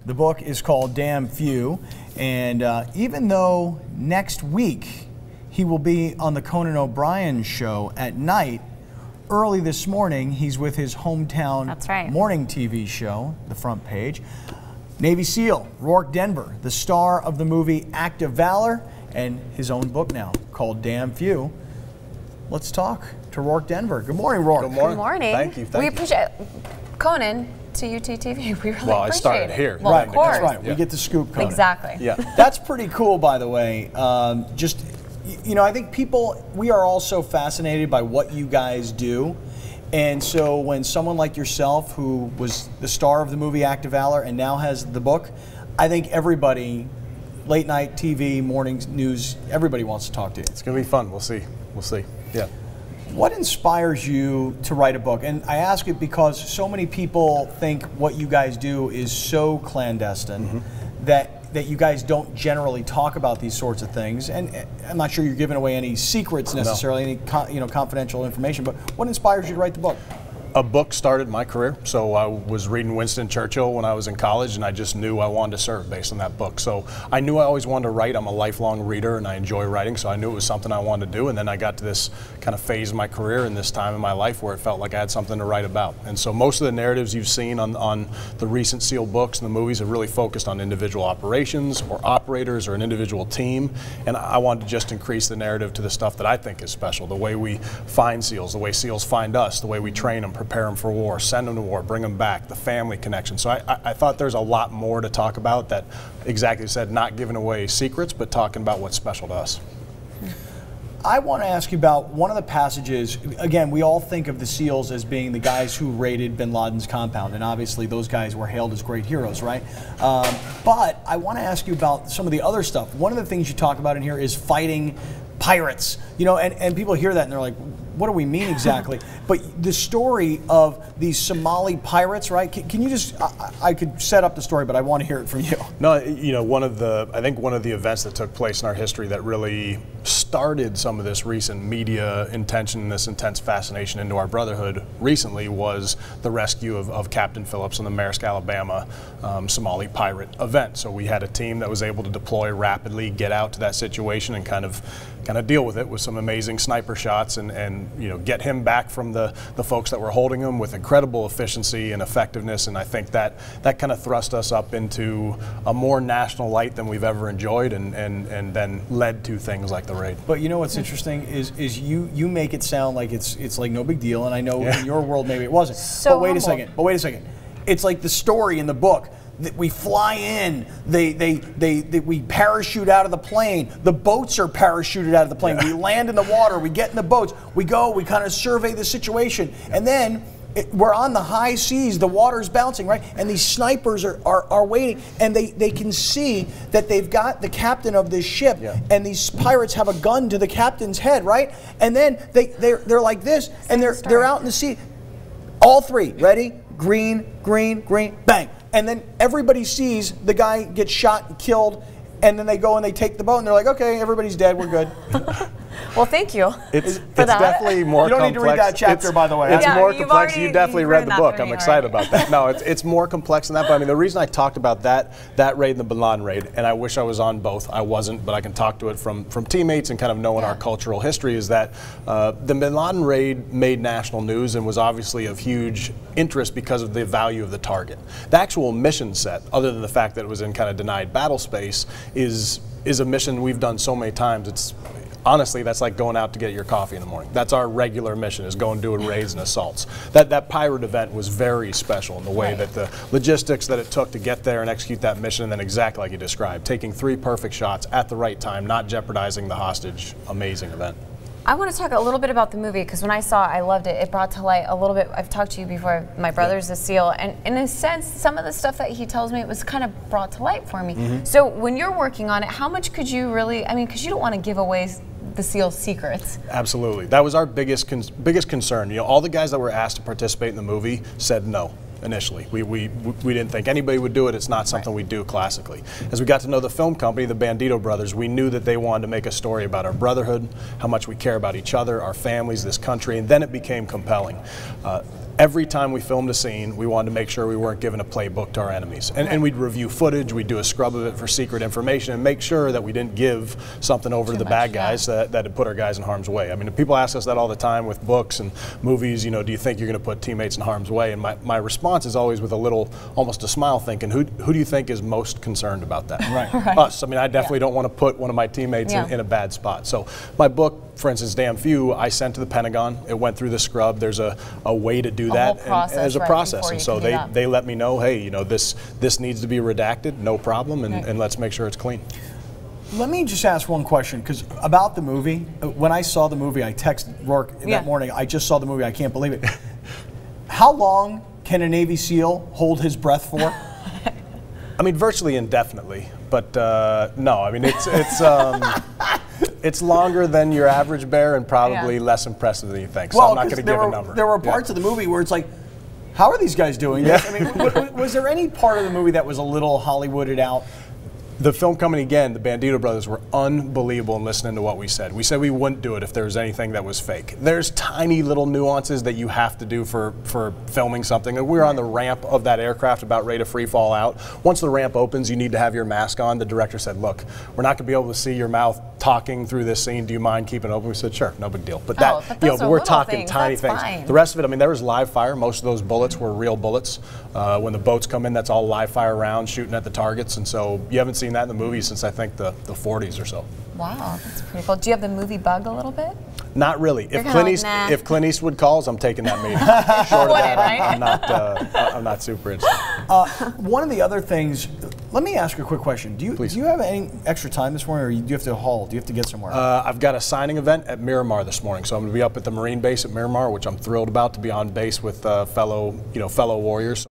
The book is called Damn Few, and even though next week he will be on the Conan O'Brien show at night, early this morning he's with his hometown morning TV show, the Front Page. Navy SEAL Rorke Denver, the star of the movie Act of Valor, and his own book now called Damn Few. Let's talk to Rorke Denver. Good morning, Rorke. Good morning. Good morning. Thank you. We appreciate Conan to UTTV. We really appreciate I started here. Well, right, of course. that's right. We get the scoop, Conan. Exactly. Yeah. That's pretty cool, by the way. Just, you know, I think we are all so fascinated by what you guys do. And so when someone like yourself, who was the star of the movie Act of Valor and now has the book, I think everybody, late night TV, morning news, everybody wants to talk to you. It's going to be fun. We'll see. We'll see. Yeah. What inspires you to write a book? And I ask it because so many people think what you guys do is so clandestine that you guys don't generally talk about these sorts of things. And I'm not sure you're giving away any secrets necessarily, any confidential information. But what inspires you to write the book? A book started my career. So I was reading Winston Churchill when I was in college, and I just knew I wanted to serve based on that book. So I knew I always wanted to write. I'm a lifelong reader, and I enjoy writing, so I knew it was something I wanted to do. And then I got to this kind of phase of my career and this time in my life where it felt like I had something to write about. And so most of the narratives you've seen on the recent SEAL books and the movies have really focused on individual operations or operators or an individual team. And I wanted to just increase the narrative to the stuff that I think is special, the way we find SEALs, the way SEALs find us, the way we train them, prepare them for war, send them to war, bring them back, the family connection. So I thought there's a lot more to talk about that, exactly said, not giving away secrets, but talking about what's special to us. I want to ask you about one of the passages. Again, we all think of the SEALs as being the guys who raided bin Laden's compound, and obviously those guys were hailed as great heroes, right? But I want to ask you about some of the other stuff. One of the things you talk about in here is fighting pirates, you know, and people hear that and they're like, what do we mean exactly? But the story of these Somali pirates, right? Can you just, I could set up the story, but I want to hear it from you. No, you know, I think one of the events that took place in our history that really started some of this recent media intention, this intense fascination into our brotherhood recently was the rescue of Captain Phillips on the Maersk, Alabama Somali pirate event. So we had a team that was able to deploy rapidly, get out to that situation and kind of deal with it with some amazing sniper shots and you know, get him back from the folks that were holding him with incredible efficiency and effectiveness. And I think that kind of thrust us up into a more national light than we've ever enjoyed, and then led to things like the raid. But you know what's interesting is you make it sound like it's like no big deal, and I know in your world maybe it wasn't. So but wait a second. It's like the story in the book. That we fly in, we parachute out of the plane. The boats are parachuted out of the plane. We land in the water. We get in the boats. We go. We kind of survey the situation, and then we're on the high seas. The water's bouncing, right? And these snipers are waiting, and they can see that they've got the captain of this ship, and these pirates have a gun to the captain's head, right? And then they're like this, and they're out in the sea. All three, ready? Green, green, green, bang. And then everybody sees the guy get shot and killed, and then they go and they take the boat, and they're like, okay, everybody's dead, we're good. Well, thank you. It's definitely more complex. You don't need to read that chapter, by the way. It's more complex. You definitely read the book. I'm excited about that. No, it's more complex than that. But I mean, the reason I talked about that raid and the bin Laden raid, and I wish I was on both. I wasn't, but I can talk to it from teammates and kind of knowing our cultural history, is that the bin Laden raid made national news and was obviously of huge interest because of the value of the target. The actual mission set, other than the fact that it was in kind of denied battle space, is a mission we've done so many times. Honestly, that's like going out to get your coffee in the morning. That's our regular mission, is going doing raids and assaults. That pirate event was very special in the way that the logistics that it took to get there and execute that mission, and then exactly like you described, taking 3 perfect shots at the right time, not jeopardizing the hostage. Amazing event. I want to talk a little bit about the movie, because when I saw it, I loved it. It brought to light a little bit. I've talked to you before. My brother's a SEAL, and in a sense, some of the stuff that he tells me, it was kind of brought to light for me. So when you're working on it, how much could you really, I mean, because you don't want to give away the SEAL secrets. Absolutely. That was our biggest concern. You know, all the guys that were asked to participate in the movie said no. Initially, we didn't think anybody would do it. It's not something we do classically. As we got to know the film company, the Bandito brothers, we knew that they wanted to make a story about our brotherhood, how much we care about each other, our families, this country, and then it became compelling. every time we filmed a scene, we wanted to make sure we weren't giving a playbook to our enemies. And we'd review footage, we'd do a scrub of it for secret information, and make sure that we didn't give something over to the bad guys that had put our guys in harm's way. I mean, people ask us that all the time with books and movies, you know, do you think you're going to put teammates in harm's way? And my response is always with a little, almost a smile, thinking, who do you think is most concerned about that? Right. Us. I mean, I definitely don't want to put one of my teammates in a bad spot. So my book, for instance, Damn Few, I sent to the Pentagon. It went through the scrub. There's a way to do that. And there's a process. And so they let me know, hey, you know, this needs to be redacted, no problem, and let's make sure it's clean. Let me just ask one question, because about the movie, when I saw the movie, I texted Rorke that morning, I just saw the movie, I can't believe it. How long can a Navy SEAL hold his breath for? I mean, virtually indefinitely, but no, I mean, it's longer than your average bear and probably less impressive than you think, so I'm not going to give a number. There were parts of the movie where it's like, how are these guys doing this? I mean, was there any part of the movie that was a little Hollywooded out? The film company, again, the Bandito brothers, were unbelievable in listening to what we said. We said we wouldn't do it if there was anything that was fake. There's tiny little nuances that you have to do for filming something. And we were on the ramp of that aircraft about ready to free fall out. Once the ramp opens, you need to have your mask on. The director said, look, we're not going to be able to see your mouth talking through this scene. Do you mind keeping it open? We said, sure, no big deal. But we're talking tiny things. Fine. The rest of it, I mean, there was live fire. Most of those bullets were real bullets. When the boats come in, that's all live fire rounds shooting at the targets. And so you haven't seen that in the movie since I think the 40s or so. Wow, that's pretty cool. Do you have the movie bug a little bit? Not really. If Clint Eastwood calls, I'm taking that meeting. Short of that, I'm not super interested. One of the other things, let me ask you a quick question. Do you have any extra time this morning, or do you have to haul? Do you have to get somewhere? I've got a signing event at Miramar this morning, so I'm going to be up at the Marine base at Miramar, which I'm thrilled about, to be on base with fellow warriors.